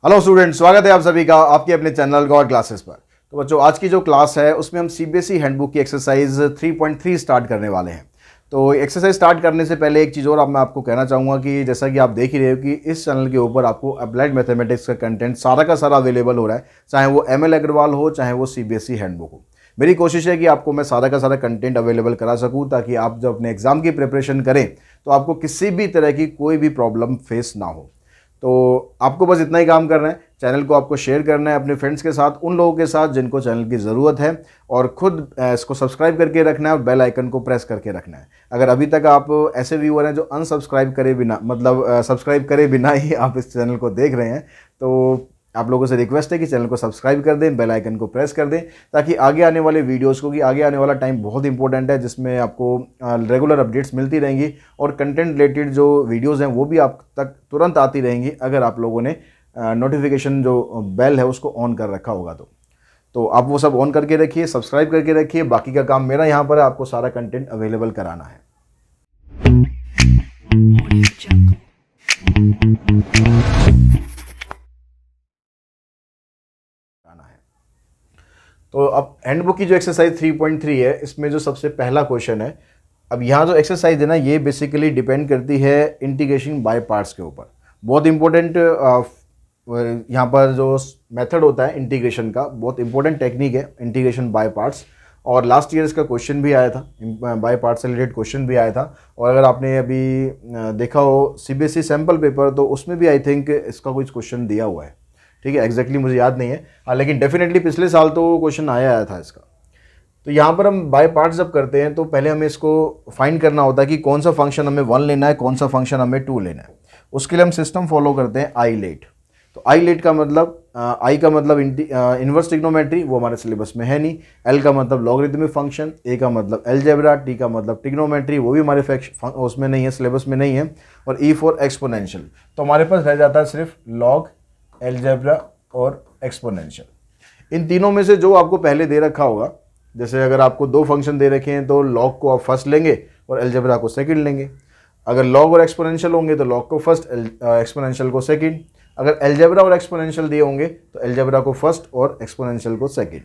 Hello student, स्वागत है आप सभी का आपके अपने चैनल गॉड क्लासेस पर। तो बच्चों, आज की जो क्लास है उसमें हम सीबीएसई हैंडबुक की एक्सरसाइज 3.3 स्टार्ट करने वाले हैं। तो एक्सरसाइज स्टार्ट करने से पहले एक चीज़ और मैं आपको कहना चाहूँगा कि जैसा कि आप देख ही रहे हो कि इस चैनल के ऊपर आपको अप्लाइड मैथमेटिक्स का कंटेंट सारा का सारा अवेलेबल हो रहा है, चाहे वो एमएल अग्रवाल हो चाहे वो सीबीएसई हैंडबुक हो। मेरी कोशिश है कि आपको मैं सारा का सारा कंटेंट अवेलेबल करा सकूँ ताकि आप जब अपने एग्जाम की प्रिपरेशन करें तो आपको किसी भी तरह की कोई भी प्रॉब्लम फेस ना हो। तो आपको बस इतना ही काम करना है, चैनल को आपको शेयर करना है अपने फ्रेंड्स के साथ, उन लोगों के साथ जिनको चैनल की ज़रूरत है, और खुद इसको सब्सक्राइब करके रखना है और बेल आइकन को प्रेस करके रखना है। अगर अभी तक आप ऐसे व्यूअर हैं जो अनसब्सक्राइब करे बिना सब्सक्राइब करे बिना ही आप इस चैनल को देख रहे हैं, तो आप लोगों से रिक्वेस्ट है कि चैनल को सब्सक्राइब कर दें, बेल आइकन को प्रेस कर दें, ताकि आगे आने वाले वीडियोस को, कि आगे आने वाला टाइम बहुत इंपॉर्टेंट है जिसमें आपको रेगुलर अपडेट्स मिलती रहेंगी और कंटेंट रिलेटेड जो वीडियोस हैं वो भी आप तक तुरंत आती रहेंगी अगर आप लोगों ने नोटिफिकेशन जो बेल है उसको ऑन कर रखा होगा। तो आप वो सब ऑन करके रखिए, सब्सक्राइब करके रखिए। बाकी का काम मेरा यहाँ पर है, आपको सारा कंटेंट अवेलेबल कराना है। तो अब हैंडबुक की जो एक्सरसाइज 3.3 है, इसमें जो सबसे पहला क्वेश्चन है, अब यहाँ जो एक्सरसाइज है ना, ये बेसिकली डिपेंड करती है इंटीग्रेशन बाय पार्ट्स के ऊपर। बहुत इंपॉर्टेंट यहाँ पर जो मेथड होता है इंटीग्रेशन का, बहुत इंपॉर्टेंट टेक्निक है इंटीग्रेशन बाय पार्ट्स। और लास्ट ईयर इसका क्वेश्चन भी आया था, बाय पार्ट्स से रिलेटेड क्वेश्चन भी आया था। और अगर आपने अभी देखा हो सीबीएसई सैम्पल पेपर, तो उसमें भी आई थिंक इसका कुछ क्वेश्चन दिया हुआ है। ठीक है, एग्जैक्टली मुझे याद नहीं है, हाँ, लेकिन डेफिनेटली पिछले साल तो क्वेश्चन आया था इसका। तो यहाँ पर हम बाय पार्ट्स जब करते हैं तो पहले हमें इसको फाइंड करना होता है कि कौन सा फंक्शन हमें 1 लेना है, कौन सा फंक्शन हमें 2 लेना है। उसके लिए हम सिस्टम फॉलो करते हैं आई लेट। तो आई लेट का मतलब आई का मतलब इनवर्स ट्रिग्नोमेट्री, वो हमारे सिलेबस में है नहीं। एल का मतलब लॉगरिथमिक फंक्शन, ए का मतलब एलजेब्रा, टी का मतलब ट्रिग्नोमेट्री, वो भी हमारे उसमें नहीं है, सिलेबस में नहीं है। और ई फॉर एक्सपोनेंशियल। तो हमारे पास रह जाता है सिर्फ लॉग, एलजेब्रा और एक्सपोनेंशियल। इन तीनों में से जो आपको पहले दे रखा होगा, जैसे अगर आपको 2 फंक्शन दे रखे हैं तो लॉग को आप फर्स्ट लेंगे और एलजेब्रा को सेकंड लेंगे। अगर लॉग और एक्सपोनेंशियल होंगे तो लॉग को फर्स्ट, एक्सपोनेंशियल को सेकंड। अगर एलजेब्रा और एक्सपोनेंशियल दिए होंगे तो एलजेब्रा को फर्स्ट और एक्सपोनेंशियल को सेकंड।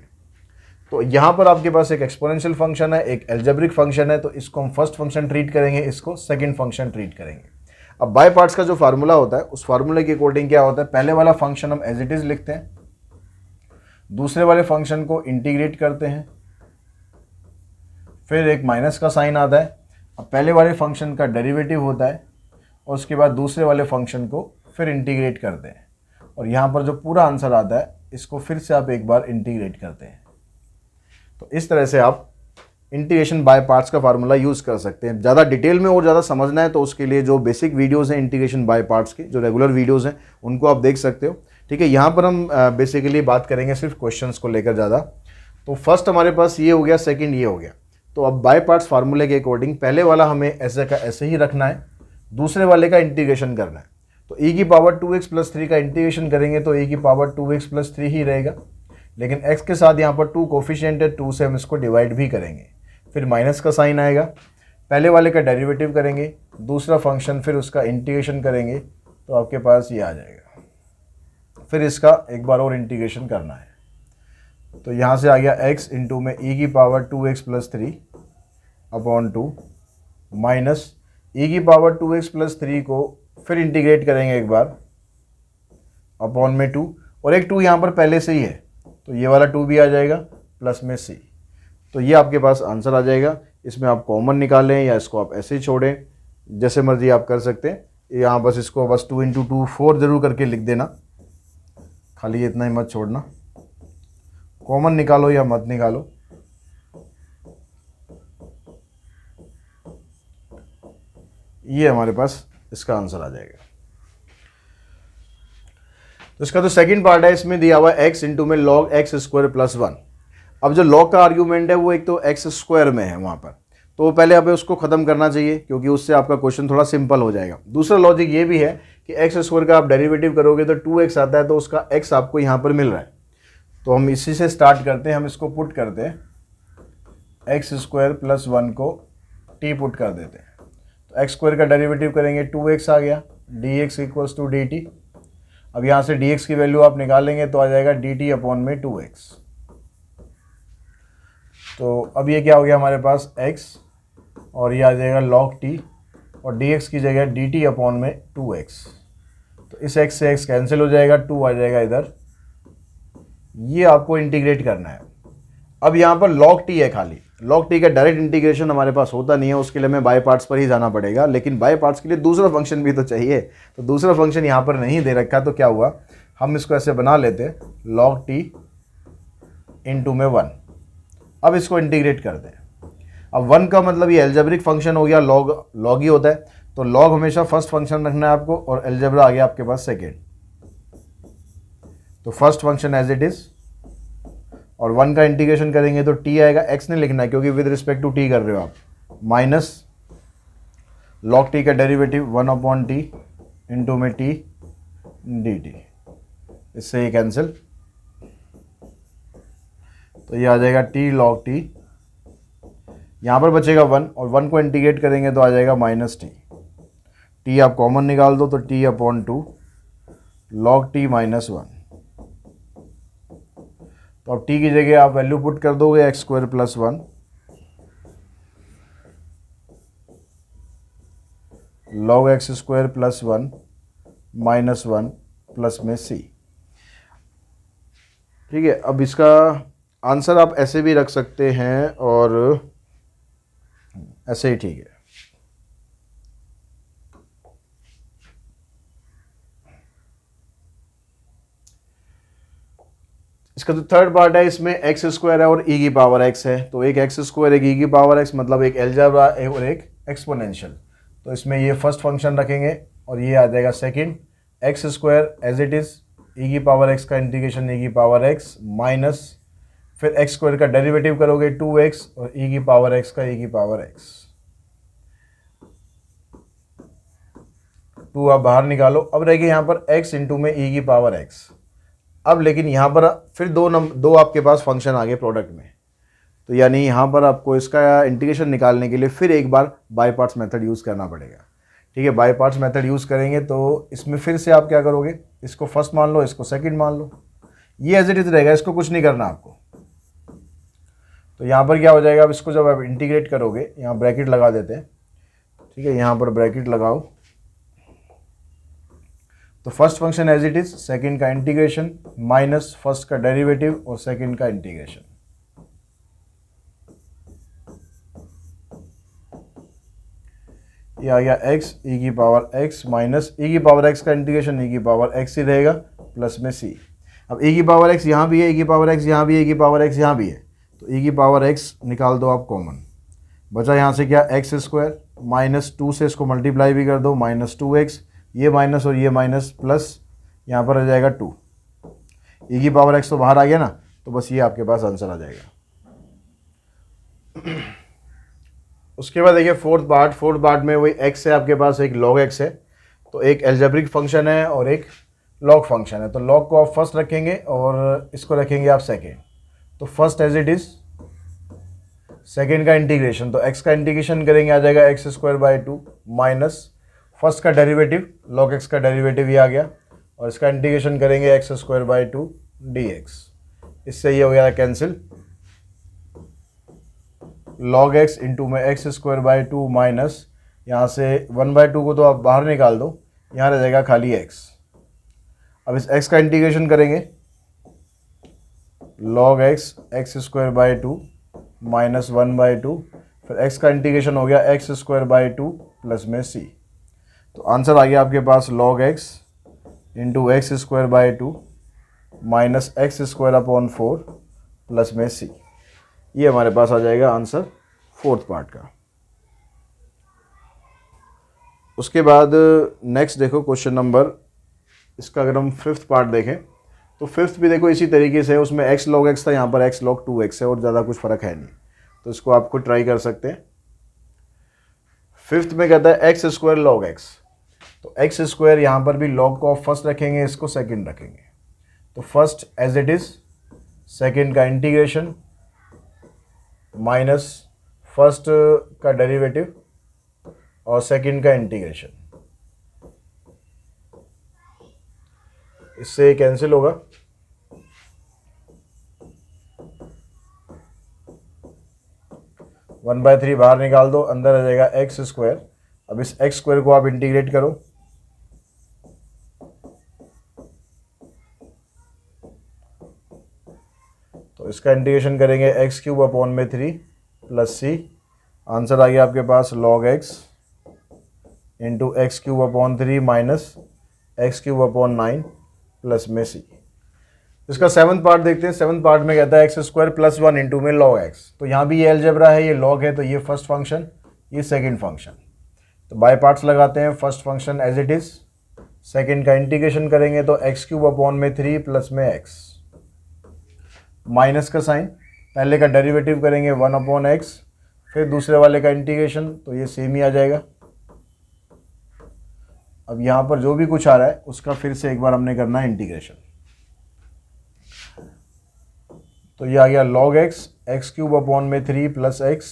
तो यहाँ पर आपके पास एक एक्सपोनेंशियल फंक्शन है, एक एल्जेब्रिक फंक्शन है, तो इसको हम फर्स्ट फंक्शन ट्रीट करेंगे, इसको सेकंड फंक्शन ट्रीट करेंगे। अब बाय पार्ट्स का जो फार्मूला होता है, उस फार्मूले के अकॉर्डिंग क्या होता है, पहले वाला फंक्शन हम एज इट इज लिखते हैं, दूसरे वाले फंक्शन को इंटीग्रेट करते हैं, फिर एक माइनस का साइन आता है। अब पहले वाले फंक्शन का डेरिवेटिव होता है और उसके बाद दूसरे वाले फंक्शन को फिर इंटीग्रेट करते हैं, और यहाँ पर जो पूरा आंसर आता है इसको फिर से आप एक बार इंटीग्रेट करते हैं। तो इस तरह से आप इंटीग्रेशन बाय पार्ट्स का फार्मूला यूज़ कर सकते हैं। ज़्यादा डिटेल में और ज़्यादा समझना है तो उसके लिए जो बेसिक वीडियोज़ हैं इंटीग्रेशन बाय पार्ट्स की, जो रेगुलर वीडियोज़ हैं, उनको आप देख सकते हो। ठीक है, यहाँ पर हम बेसिकली बात करेंगे सिर्फ क्वेश्चंस को लेकर ज़्यादा। तो फर्स्ट हमारे पास ये हो गया, सेकंड ये हो गया। तो अब बाय पार्ट्स फार्मूले के अकॉर्डिंग पहले वाला हमें ऐसे का ऐसे ही रखना है, दूसरे वाले का इंटीग्रेशन करना है। तो e की पावर 2x+3 का इंटीग्रेशन करेंगे तो e की पावर 2x+3 ही रहेगा, लेकिन x के साथ यहाँ पर 2 कोफिशिएंट है, 2 से हम इसको डिवाइड भी करेंगे, फिर माइनस का साइन आएगा। पहले वाले का डेरिवेटिव करेंगे, दूसरा फंक्शन, फिर उसका इंटीग्रेशन करेंगे, तो आपके पास ये आ जाएगा। फिर इसका एक बार और इंटीग्रेशन करना है, तो यहाँ से आ गया x इंटू में e की power 2x+3 upon 2 minus e की पावर 2x+3 को फिर इंटीग्रेट करेंगे एक बार अपॉन में 2, और एक 2 यहाँ पर पहले से ही है तो ये वाला 2 भी आ जाएगा, प्लस में c। तो ये आपके पास आंसर आ जाएगा। इसमें आप कॉमन निकालें या इसको आप ऐसे ही छोड़ें, जैसे मर्जी आप कर सकते हैं। यहाँ बस इसको बस 2 × 2 4 ज़रूर करके लिख देना, खाली इतना ही मत छोड़ना। कॉमन निकालो या मत निकालो, ये हमारे पास इसका आंसर आ जाएगा। तो इसका जो सेकंड पार्ट है, इसमें दिया हुआ है x इंटू में log x² + 1। अब जो log का आर्ग्यूमेंट है वो एक तो x² में है वहाँ पर, तो पहले हमें उसको ख़त्म करना चाहिए क्योंकि उससे आपका क्वेश्चन थोड़ा सिंपल हो जाएगा। दूसरा लॉजिक ये भी है कि x² का आप डेरिवेटिव करोगे तो 2x आता है, तो उसका x आपको यहाँ पर मिल रहा है। तो हम इसी से स्टार्ट करते हैं, हम इसको पुट करते हैं, x² + 1 को t पुट कर देते हैं। तो x² का डेरिवेटिव करेंगे, 2x आ गया, dx = dt। अब यहाँ से dx की वैल्यू आप निकालेंगे तो आ जाएगा dt अपॉन में 2x। तो अब ये क्या हो गया हमारे पास x, और ये आ जाएगा log t, और dx की जगह dt अपॉन में 2x। तो इस x से x कैंसिल हो जाएगा, 2 आ जाएगा इधर। ये आपको इंटीग्रेट करना है। अब यहाँ पर log t है खाली, log t का डायरेक्ट इंटीग्रेशन हमारे पास होता नहीं है, उसके लिए हमें बाय पार्ट्स पर ही जाना पड़ेगा। लेकिन बाय पार्ट्स के लिए दूसरा फंक्शन भी तो चाहिए, तो दूसरा फंक्शन यहाँ पर नहीं दे रखा, तो क्या हुआ, हम इसको ऐसे बना लेते हैं log t इंटू में 1। अब इसको इंटीग्रेट कर दें। अब 1 का मतलब ये एल्जेब्रिक फंक्शन हो गया, log ही होता है, तो log हमेशा फर्स्ट फंक्शन रखना है आपको, और एल्जेब्रा आ गया आपके पास सेकेंड। तो first function as it is, और 1 का इंटीग्रेशन करेंगे तो t आएगा, x नहीं लिखना है क्योंकि विद रिस्पेक्ट टू t कर रहे हो आप, माइनस log t का डेरिवेटिव 1 अपॉन t इंटू में t dt। इससे ये कैंसिल, तो ये आ जाएगा t log t, यहाँ पर बचेगा 1, और 1 को इंटीग्रेट करेंगे तो आ जाएगा माइनस t आप कॉमन निकाल दो तो t upon 2 log t minus 1। तो अब t की जगह आप वैल्यू पुट कर दोगे x square plus 1 log x square plus 1 minus 1 plus में c। ठीक है, अब इसका आंसर आप ऐसे भी रख सकते हैं और ऐसे ही ठीक है। इसका जो थर्ड पार्ट है, इसमें एक्स स्क्वायर है और ई की पावर एक्स है, तो एक एक्स स्क्वायर एक ई की पावर एक्स, मतलब एक एल्जेब्रा और एक एक्सपोनेंशियल। तो इसमें ये फर्स्ट फंक्शन रखेंगे और ये आ जाएगा second, x square as it is, e की पावर एक्स का इंटीग्रेशन ई की पावर एक्स माइनस, फिर एक्स स्क्वायर का डेरिवेटिव करोगे 2x और ई की पावर एक्स का ई की पावर एक्स। 2 आप बाहर निकालो। अब रहेगी यहाँ पर x इंटू में ई की पावर एक्स। अब लेकिन यहाँ पर फिर दो आपके पास फंक्शन आ गए प्रोडक्ट में, तो यानी यहाँ पर आपको इसका इंटीग्रेशन निकालने के लिए फिर एक बार बाय पार्ट्स मेथड यूज़ करना पड़ेगा। ठीक है, बाय पार्ट्स मेथड यूज़ करेंगे तो इसमें फिर से आप क्या करोगे, इसको फर्स्ट मान लो, इसको सेकंड मान लो, ये एज इट इज रहेगा, इसको कुछ नहीं करना आपको। तो यहाँ पर क्या हो जाएगा, अब इसको जब आप इंटीग्रेट करोगे, यहाँ ब्रैकेट लगा देते हैं। ठीक है, यहाँ पर ब्रैकेट लगाओ, तो first function as it is, second का इंटीग्रेशन माइनस फर्स्ट का डेरिवेटिव और सेकंड का इंटीग्रेशन। ये आ गया x ई की पावर x माइनस ई की पावर x का इंटीग्रेशन ई की पावर x ही रहेगा प्लस में c। अब ई की पावर x यहाँ भी है, ई की पावर x यहाँ भी है, ई की पावर x यहाँ भी है, तो ई की पावर x निकाल दो आप कॉमन, बचा यहाँ से क्या एक्स स्क्वायर माइनस 2 से इसको मल्टीप्लाई भी कर दो माइनस 2x, ये माइनस और ये माइनस प्लस, यहाँ पर आ जाएगा 2, ई की पावर x तो बाहर आ गया ना, तो बस ये आपके पास आंसर आ जाएगा। उसके बाद देखिए फोर्थ पार्ट में वही x है आपके पास, एक log x है, तो एक एल्जेब्रिक फंक्शन है और एक log फंक्शन है। तो log को आप फर्स्ट रखेंगे और इसको रखेंगे आप सेकेंड। तो first as it is, second का इंटीग्रेशन, तो x का इंटीग्रेशन करेंगे आ जाएगा x square by 2 minus first का डेरिवेटिव log x का डेरिवेटिव ये आ गया, और इसका इंटीग्रेशन करेंगे एक्स स्क्वायर बाई 2 dx। इससे ये हो गया कैंसिल, log x इंटू में एक्स स्क्वायर बाई 2 माइनस, यहाँ से 1/2 को तो आप बाहर निकाल दो, यहाँ रह जाएगा खाली x। अब इस x का इंटीग्रेशन करेंगे, log x x square by 2 minus 1/2, फिर x का इंटीग्रेशन हो गया एक्स स्क्वायर बाई 2 प्लस में c। तो आंसर आ गया आपके पास log x into x square by 2 minus x square upon 4 plus में c। ये हमारे पास आ जाएगा आंसर फोर्थ पार्ट का। उसके बाद नेक्स्ट देखो क्वेश्चन नंबर, इसका अगर हम फिफ्थ पार्ट देखें तो फिफ्थ भी देखो इसी तरीके से है, उसमें x log x था, यहाँ पर x log 2x है और ज़्यादा कुछ फ़र्क है नहीं, तो इसको आपको ट्राई कर सकते हैं। फिफ्थ में कहता है एक्स स्क्वायर log x, तो एक्स स्क्वायर यहाँ पर भी log को आप फर्स्ट रखेंगे, इसको सेकंड रखेंगे। तो first as it is, second का इंटीग्रेशन माइनस फर्स्ट का डेरिवेटिव और सेकंड का इंटीग्रेशन। इससे ये कैंसिल होगा। वन बाय थ्री बाहर निकाल दो, अंदर आ जाएगा एक्स स्क्वायर। अब इस एक्स स्क्वायर को आप इंटीग्रेट करो, तो इसका इंटीग्रेशन करेंगे एक्स क्यूब अपॉन में 3 प्लस सी। आंसर आ गया आपके पास log x into x cube upon 3 minus x cube upon 9 plus में सी। इसका सेवन्थ पार्ट देखते हैं। सेवन्थ पार्ट में कहता है एक्स स्क्वायर प्लस 1 इंटू में लॉग एक्स। तो यहाँ भी ये अलजेब्रा है, ये लॉग है, तो ये फर्स्ट फंक्शन, ये सेकंड फंक्शन। तो बाय पार्ट्स लगाते हैं। First function as it is, second का इंटीग्रेशन करेंगे तो एक्स क्यूब अपॉन में 3 प्लस में एक्स, माइनस का साइन, पहले का डेरिवेटिव करेंगे 1 अपॉन एक्स, फिर दूसरे वाले का इंटीग्रेशन, तो ये सेम ही आ जाएगा। अब यहाँ पर जो भी कुछ आ रहा है उसका फिर से एक बार हमने करना है इंटीग्रेशन। तो ये आ गया log x, x cube upon में 3 प्लस एक्स।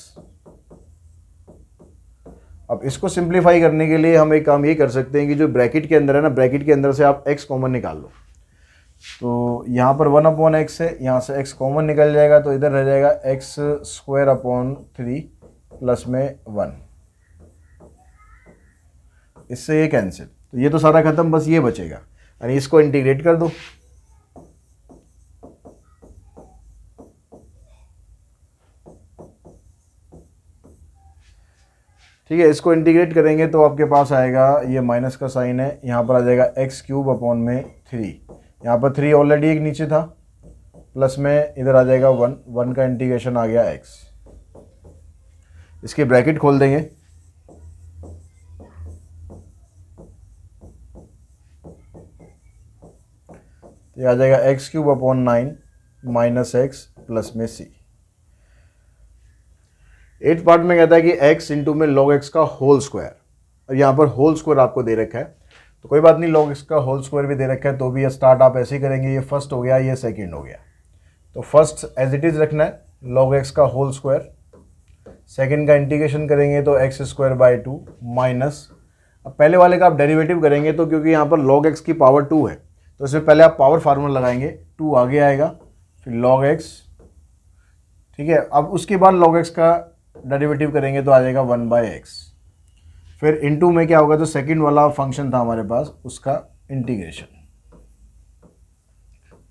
अब इसको सिंप्लीफाई करने के लिए हम एक काम ये कर सकते हैं कि जो ब्रैकेट के अंदर है ना, ब्रैकेट के अंदर से आप x कॉमन निकाल लो। तो यहाँ पर 1 अपॉन एक्स है, यहाँ से x कॉमन निकल जाएगा, तो इधर रह जाएगा एक्स स्क्वायर अपॉन 3 प्लस में 1। इससे ये कैंसिल, तो ये तो सारा खत्म, बस ये बचेगा, यानी इसको इंटीग्रेट कर दो। ठीक है, इसको इंटीग्रेट करेंगे तो आपके पास आएगा, ये माइनस का साइन है, यहाँ पर आ जाएगा एक्स क्यूब अपॉन में 3, यहाँ पर 3 ऑलरेडी एक नीचे था, प्लस में इधर आ जाएगा 1, 1 का इंटीग्रेशन आ गया x। इसकी ब्रैकेट खोल देंगे, तो ये आ जाएगा x cube upon 9 minus x plus में सी। 8th पार्ट में कहता है कि x इंटू में log x का होल स्क्वायर। अब यहाँ पर होल स्क्वायर आपको दे रखा है, तो कोई बात नहीं, log x का होल स्क्वायर भी दे रखा है, तो भी ये स्टार्ट आप ऐसे ही करेंगे। ये फर्स्ट हो गया, ये सेकंड हो गया, तो फर्स्ट एज इट इज़ रखना है log x का होल स्क्वायर। सेकंड का इंटीग्रेशन करेंगे तो एक्स स्क्वायर बाई 2 माइनस, अब पहले वाले का आप डेरिवेटिव करेंगे तो क्योंकि यहाँ पर log x की पावर 2 है, तो इससे पहले आप पावर फार्मूला लगाएंगे, 2 आगे आएगा, फिर log x। ठीक है, अब उसके बाद log x का डेरिवेटिव करेंगे तो आ जाएगा 1 बाई एक्स। फिर इनटू में क्या होगा, जो सेकंड वाला फंक्शन था हमारे पास उसका इंटीग्रेशन,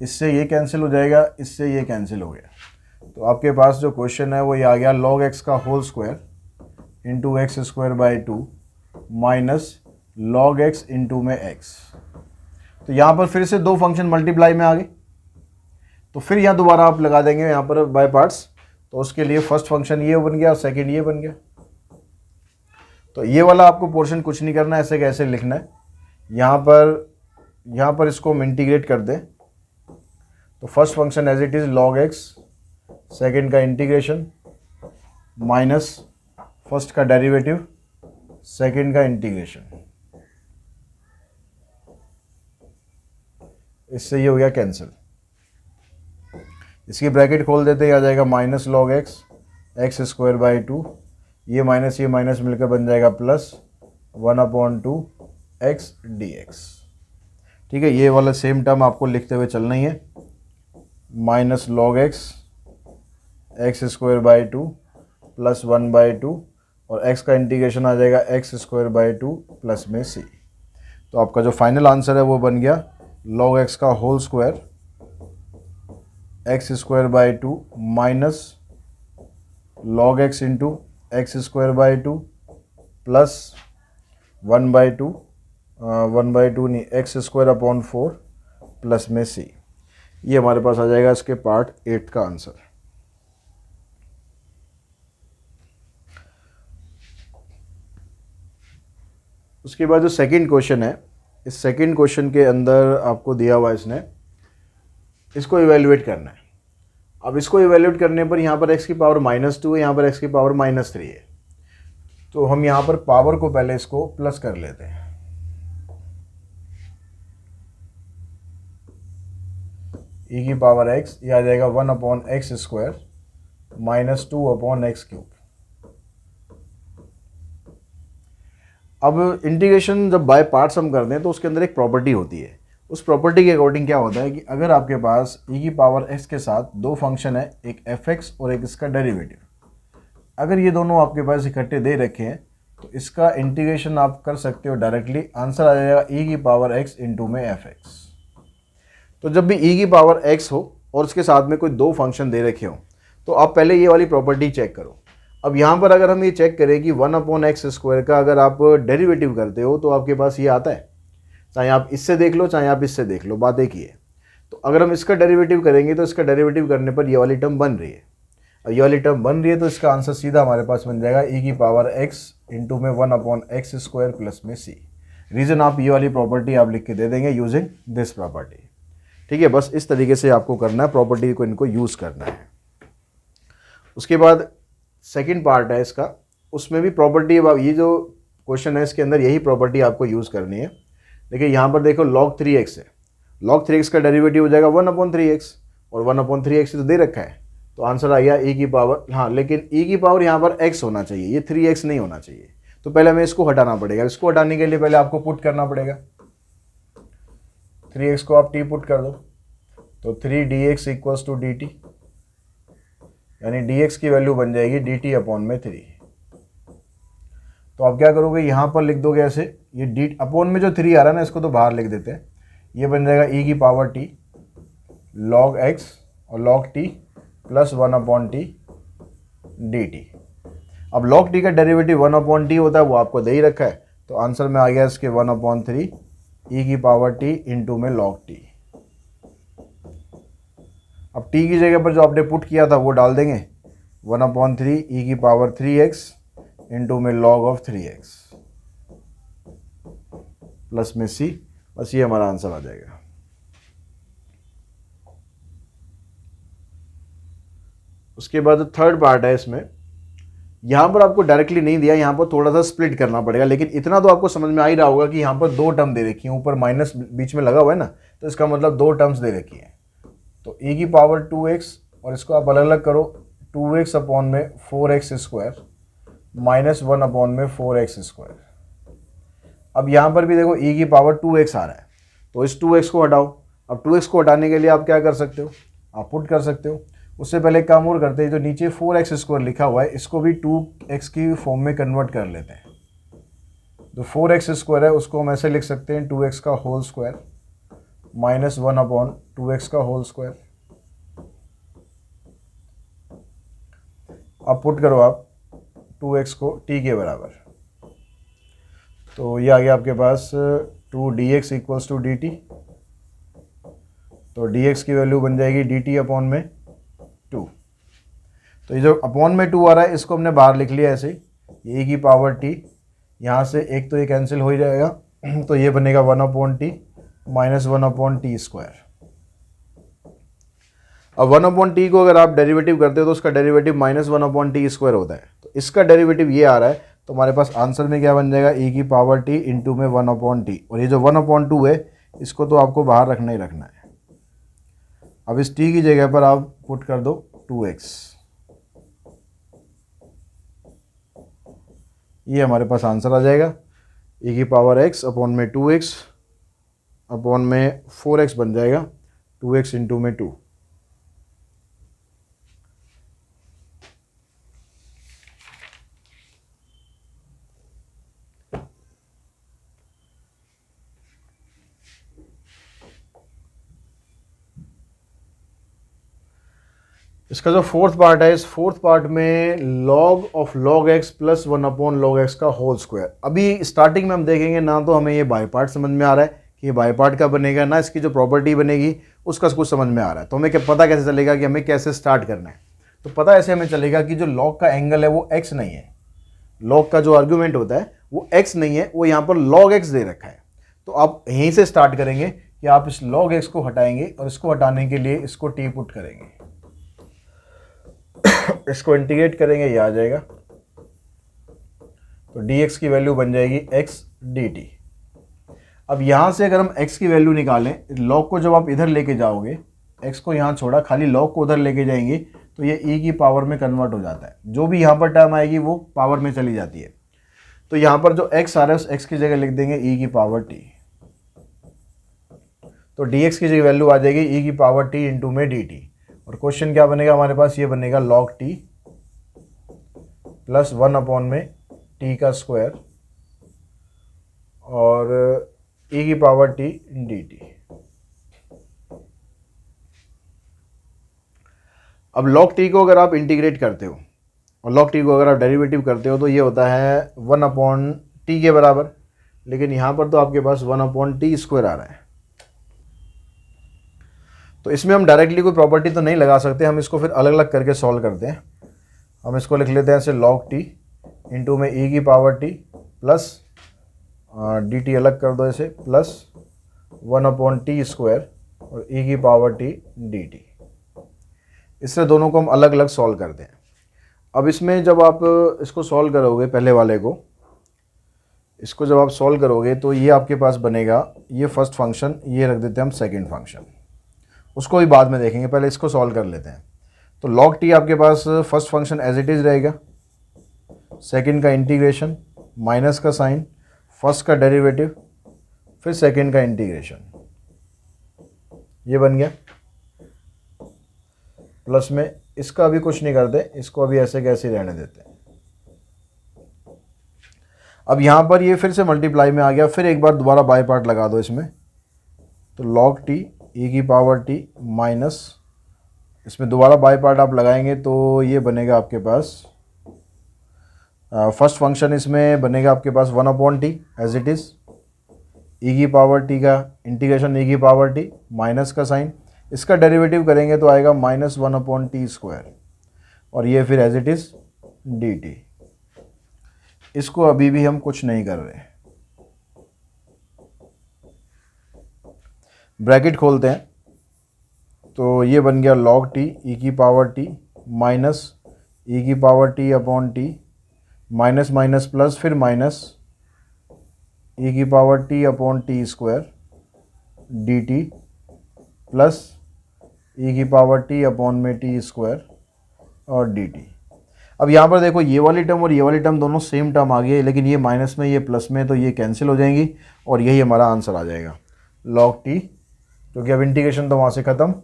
इससे ये कैंसिल हो जाएगा, इससे ये कैंसिल हो गया। तो आपके पास जो क्वेश्चन है वो ये आ गया log x का whole square into x square by 2 minus log x into में x। तो यहाँ पर फिर से दो फंक्शन मल्टीप्लाई में आ गए, तो फिर यहाँ दोबारा आप लगा देंगे यहाँ पर बाय पार्ट्स, तो उसके लिए फर्स्ट फंक्शन ये बन गया और सेकंड ये बन गया। तो ये वाला आपको पोर्शन कुछ नहीं करना है, ऐसे कैसे लिखना है, यहाँ पर इसको हम इंटीग्रेट कर दें, तो first function as it is log x, second का इंटीग्रेशन माइनस फर्स्ट का डेरिवेटिव, सेकंड का इंटीग्रेशन, इससे ये हो गया कैंसिल। इसकी ब्रैकेट खोल देते ही आ जाएगा minus log x, x square by 2, ये माइनस मिलकर बन जाएगा plus 1 upon 2 x D x. ठीक है, ये वाला सेम टर्म आपको लिखते हुए चलना ही है, minus log x, x square by 2 plus 1 by 2, और x का इंटीग्रेशन आ जाएगा एक्स स्क्वायर बाई 2 प्लस में c। तो आपका जो फाइनल आंसर है वो बन गया log x का whole square x square by 2 minus log x into x square by 2 plus 1 by 2 नहीं, एक्स स्क्वायर अपॉन 4 प्लस में c। ये हमारे पास आ जाएगा इसके पार्ट 8 का आंसर। उसके बाद जो सेकंड क्वेश्चन है, इस सेकंड क्वेश्चन के अंदर आपको दिया हुआ है इसने, इसको इवेल्युएट करना है। अब इसको इवेल्युएट करने पर यहाँ पर x की पावर -2 है, यहाँ पर x की पावर -3 है, तो हम यहाँ पर पावर को पहले इसको प्लस कर लेते हैं। e की पावर x, ये आ जाएगा 1 upon x square minus 2 upon x cube. अब इंटीग्रेशन जब बाय पार्ट्स हम करते हैं तो उसके अंदर एक प्रॉपर्टी होती है, उस प्रॉपर्टी के अकॉर्डिंग क्या होता है कि अगर आपके पास e की पावर x के साथ दो फंक्शन है, एक fx और एक इसका डेरिवेटिव, अगर ये दोनों आपके पास इकट्ठे दे रखे हैं तो इसका इंटीग्रेशन आप कर सकते हो डायरेक्टली, आंसर आ जाएगा e की पावर x इंटू में fx। तो जब भी e की पावर x हो और उसके साथ में कोई दो फंक्शन दे रखे हो तो आप पहले ये वाली प्रॉपर्टी चेक करो। अब यहाँ पर अगर हम ये चेक करें कि 1/x² का अगर आप डेरिवेटिव करते हो तो आपके पास ये आता है, चाहे आप इससे देख लो चाहे आप इससे देख लो, बात एक ही है। तो अगर हम इसका डेरिवेटिव करेंगे तो इसका डेरिवेटिव करने पर ये वाली टर्म बन रही है, और ये वाली टर्म बन रही है तो इसका आंसर सीधा हमारे पास बन जाएगा e की पावर x इंटू में 1/x² प्लस में c। रीज़न आप ये वाली प्रॉपर्टी आप लिख के दे देंगे यूजिंग दिस प्रॉपर्टी। ठीक है, बस इस तरीके से आपको करना है, प्रॉपर्टी को इनको यूज़ करना है। उसके बाद सेकंड पार्ट है इसका, उसमें भी प्रॉपर्टी, ये जो क्वेश्चन है इसके अंदर यही प्रॉपर्टी आपको यूज़ करनी है। देखिए यहाँ पर देखो log 3x है, log 3x का डेरिवेटिव हो जाएगा 1/3x, और 1/3x तो दे रखा है तो आंसर आ गया e की पावर, हाँ लेकिन e की पावर यहाँ पर x होना चाहिए, ये 3x नहीं होना चाहिए। तो पहले हमें इसको हटाना पड़ेगा, इसको हटाने के लिए पहले आपको पुट करना पड़ेगा, 3x को आप t पुट कर दो तो 3dx इक्वल्स टू dt, यानी dx की वैल्यू बन जाएगी dt/3। तो आप क्या करोगे, यहाँ पर लिख दोगे ऐसे, ये डी अपॉन में जो 3 आ रहा है ना इसको तो बाहर लिख देते हैं, ये बन जाएगा e की पावर t log x और log t plus 1/t dt। अब log t का डेरिवेटिव 1/t होता है, वो आपको दे ही रखा है, तो आंसर में आ गया इसके 1/3 e की पावर t इंटू में log t। अब t की जगह पर जो आपने पुट किया था वो डाल देंगे, 1/3 e की पावर 3x इंटू में log ऑफ 3x प्लस में c, बस ये हमारा आंसर आ जाएगा। उसके बाद थर्ड पार्ट है इसमें, यहाँ पर आपको डायरेक्टली नहीं दिया, यहाँ पर थोड़ा सा स्प्लिट करना पड़ेगा, लेकिन इतना तो आपको समझ में आ ही रहा होगा कि यहाँ पर दो टर्म दे रखी है, ऊपर माइनस बीच में लगा हुआ है ना, तो इसका मतलब दो टर्म्स दे रखी है। तो e की पावर 2x और इसको आप अलग अलग करो, 2x अपॉन में 4x² माइनस 1 अपॉन में 4x²। अब यहाँ पर भी देखो e की पावर 2x आ रहा है, तो इस 2x को हटाओ। अब 2x को हटाने के लिए आप क्या कर सकते हो, आप पुट कर सकते हो। उससे पहले एक काम और करते हैं, जो नीचे 4x² लिखा हुआ है इसको भी 2x की फॉर्म में कन्वर्ट कर लेते हैं। जो 4x² है उसको हम ऐसे लिख सकते हैं 2x का whole square minus 1 upon 2x का होल स्क्वायर। अब पुट करो आप 2x को t के बराबर, तो ये आ गया आपके पास 2dx इक्वल्स टू dt। तो dx की वैल्यू बन जाएगी dt अपॉन में 2। तो ये जो अपॉन में 2 आ रहा है इसको हमने बाहर लिख लिया ऐसे, ये e की पावर t, यहाँ से एक तो ये कैंसिल हो ही जाएगा, तो ये बनेगा 1/t माइनस 1/t²। अब 1/t को अगर आप डेरिवेटिव करते हो तो उसका डेरिवेटिव माइनस 1/t² होता है, तो इसका डेरिवेटिव ये आ रहा है, तो हमारे पास आंसर में क्या बन जाएगा e की पावर t इंटू में 1/t, और ये जो 1/2 है इसको तो आपको बाहर रखना ही रखना है। अब इस t की जगह पर आप पुट कर दो 2x, ये हमारे पास आंसर आ जाएगा, e की पावर x अपॉन में 2x अपॉन में 4x बन जाएगा 2x इंटू में 2। इसका जो फोर्थ पार्ट है, इस फोर्थ पार्ट में log of log x plus 1/log x का होल स्क्वायर। अभी स्टार्टिंग में हम देखेंगे ना तो हमें ये बाय पार्ट समझ में आ रहा है कि ये बाय पार्ट का बनेगा, ना इसकी जो प्रॉपर्टी बनेगी उसका कुछ समझ में आ रहा है। तो हमें क्या पता कैसे चलेगा कि हमें कैसे स्टार्ट करना है, तो पता ऐसे हमें चलेगा कि जो log का एंगल है वो x नहीं है, log का जो आर्ग्यूमेंट होता है वो x नहीं है, वो यहाँ पर log x दे रखा है। तो आप यहीं से स्टार्ट करेंगे कि आप इस log x को हटाएंगे और इसको हटाने के लिए इसको t पुट करेंगे, इसको इंटीग्रेट करेंगे, ये आ जाएगा, तो dx की वैल्यू बन जाएगी x dt। अब यहाँ से अगर हम x की वैल्यू निकालें, log को जब आप इधर लेके जाओगे, x को यहाँ छोड़ा, खाली log को उधर लेके जाएंगे तो ये e की पावर में कन्वर्ट हो जाता है, जो भी यहाँ पर टर्म आएगी वो पावर में चली जाती है। तो यहाँ पर जो x आ रहा है उस x की जगह लिख देंगे e की पावर t। तो dx की जो वैल्यू आ जाएगी e की पावर t इंटू में dt, और क्वेश्चन क्या बनेगा हमारे पास, ये बनेगा log t प्लस 1 में t का स्क्वायर और e की पावर t dt। अब log t को अगर आप इंटीग्रेट करते हो और log t को अगर आप डेरिवेटिव करते हो तो ये होता है 1/t के बराबर, लेकिन यहाँ पर तो आपके पास 1/t स्क्वायर आ रहा है। तो इसमें हम डायरेक्टली कोई प्रॉपर्टी तो नहीं लगा सकते, हम इसको फिर अलग अलग करके सॉल्व करते हैं। हम इसको लिख लेते हैं ऐसे log t इंटू में e की पावर t प्लस dt अलग कर दो ऐसे, प्लस 1/t स्क्वायर और e की पावर t dt। इससे दोनों को हम अलग अलग सॉल्व करते हैं। अब इसमें जब आप इसको सॉल्व करोगे, पहले वाले को, इसको जब आप सॉल्व करोगे तो ये आपके पास बनेगा, ये फर्स्ट फंक्शन, ये रख देते हैं हम सेकंड फंक्शन, उसको भी बाद में देखेंगे, पहले इसको सॉल्व कर लेते हैं। तो log t आपके पास first function as it is रहेगा, सेकंड का इंटीग्रेशन, माइनस का साइन, फर्स्ट का डेरिवेटिव, फिर सेकंड का इंटीग्रेशन, ये बन गया। प्लस में इसका अभी कुछ नहीं करते, इसको अभी ऐसे कैसे रहने देते हैं। अब यहाँ पर ये फिर से मल्टीप्लाई में आ गया, फिर एक बार दोबारा बाय पार्ट लगा दो इसमें, तो log t e की पावर t माइनस, इसमें दोबारा बाय पार्ट आप लगाएंगे तो ये बनेगा आपके पास फर्स्ट फंक्शन, इसमें बनेगा आपके पास 1/t as it is, e की पावर t का इंटीग्रेशन e की पावर t माइनस का साइन, इसका डेरिवेटिव करेंगे तो आएगा -1/t स्क्वायर, और ये फिर एज इट इज़ dt। इसको अभी भी हम कुछ नहीं कर रहे, ब्रैकेट खोलते हैं तो ये बन गया log t e की पावर t माइनस e की power t upon t, minus minus plus, फिर माइनस e की power t upon t square dt, plus e की पावर t अपॉन में t स्क्वायर और dt। अब यहाँ पर देखो ये वाली टर्म और ये वाली टर्म दोनों सेम टर्म आ गई है, लेकिन ये माइनस में ये प्लस में, तो ये कैंसिल हो जाएंगी और यही हमारा आंसर आ जाएगा log t, क्योंकि अब इंटीग्रेशन तो वहाँ से ख़त्म।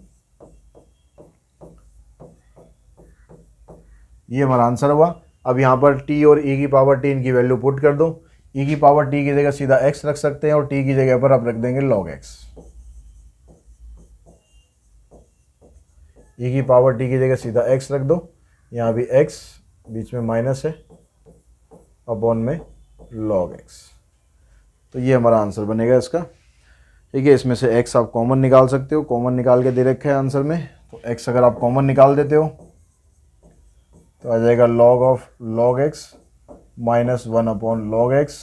ये हमारा आंसर हुआ। अब यहाँ पर t और e की पावर t इनकी वैल्यू पुट कर दो, e की पावर t की जगह सीधा x रख सकते हैं और t की जगह पर आप रख देंगे log x। e की पावर t की जगह सीधा x रख दो, यहाँ भी x, बीच में माइनस है, अपॉन में log x। तो ये हमारा आंसर बनेगा इसका। ठीक है, इसमें से x आप कॉमन निकाल सकते हो, कॉमन निकाल के दे रखे हैं आंसर में, तो x अगर आप कॉमन निकाल देते हो तो आ जाएगा log x minus 1/log x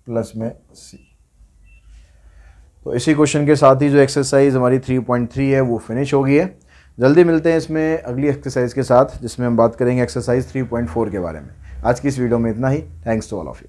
plus में c। तो इसी क्वेश्चन के साथ ही जो एक्सरसाइज हमारी 3.3 है वो फिनिश हो गई है। जल्दी मिलते हैं इसमें अगली एक्सरसाइज के साथ, जिसमें हम बात करेंगे एक्सरसाइज 3.4 के बारे में। आज की इस वीडियो में इतना ही। Thanks to all of you.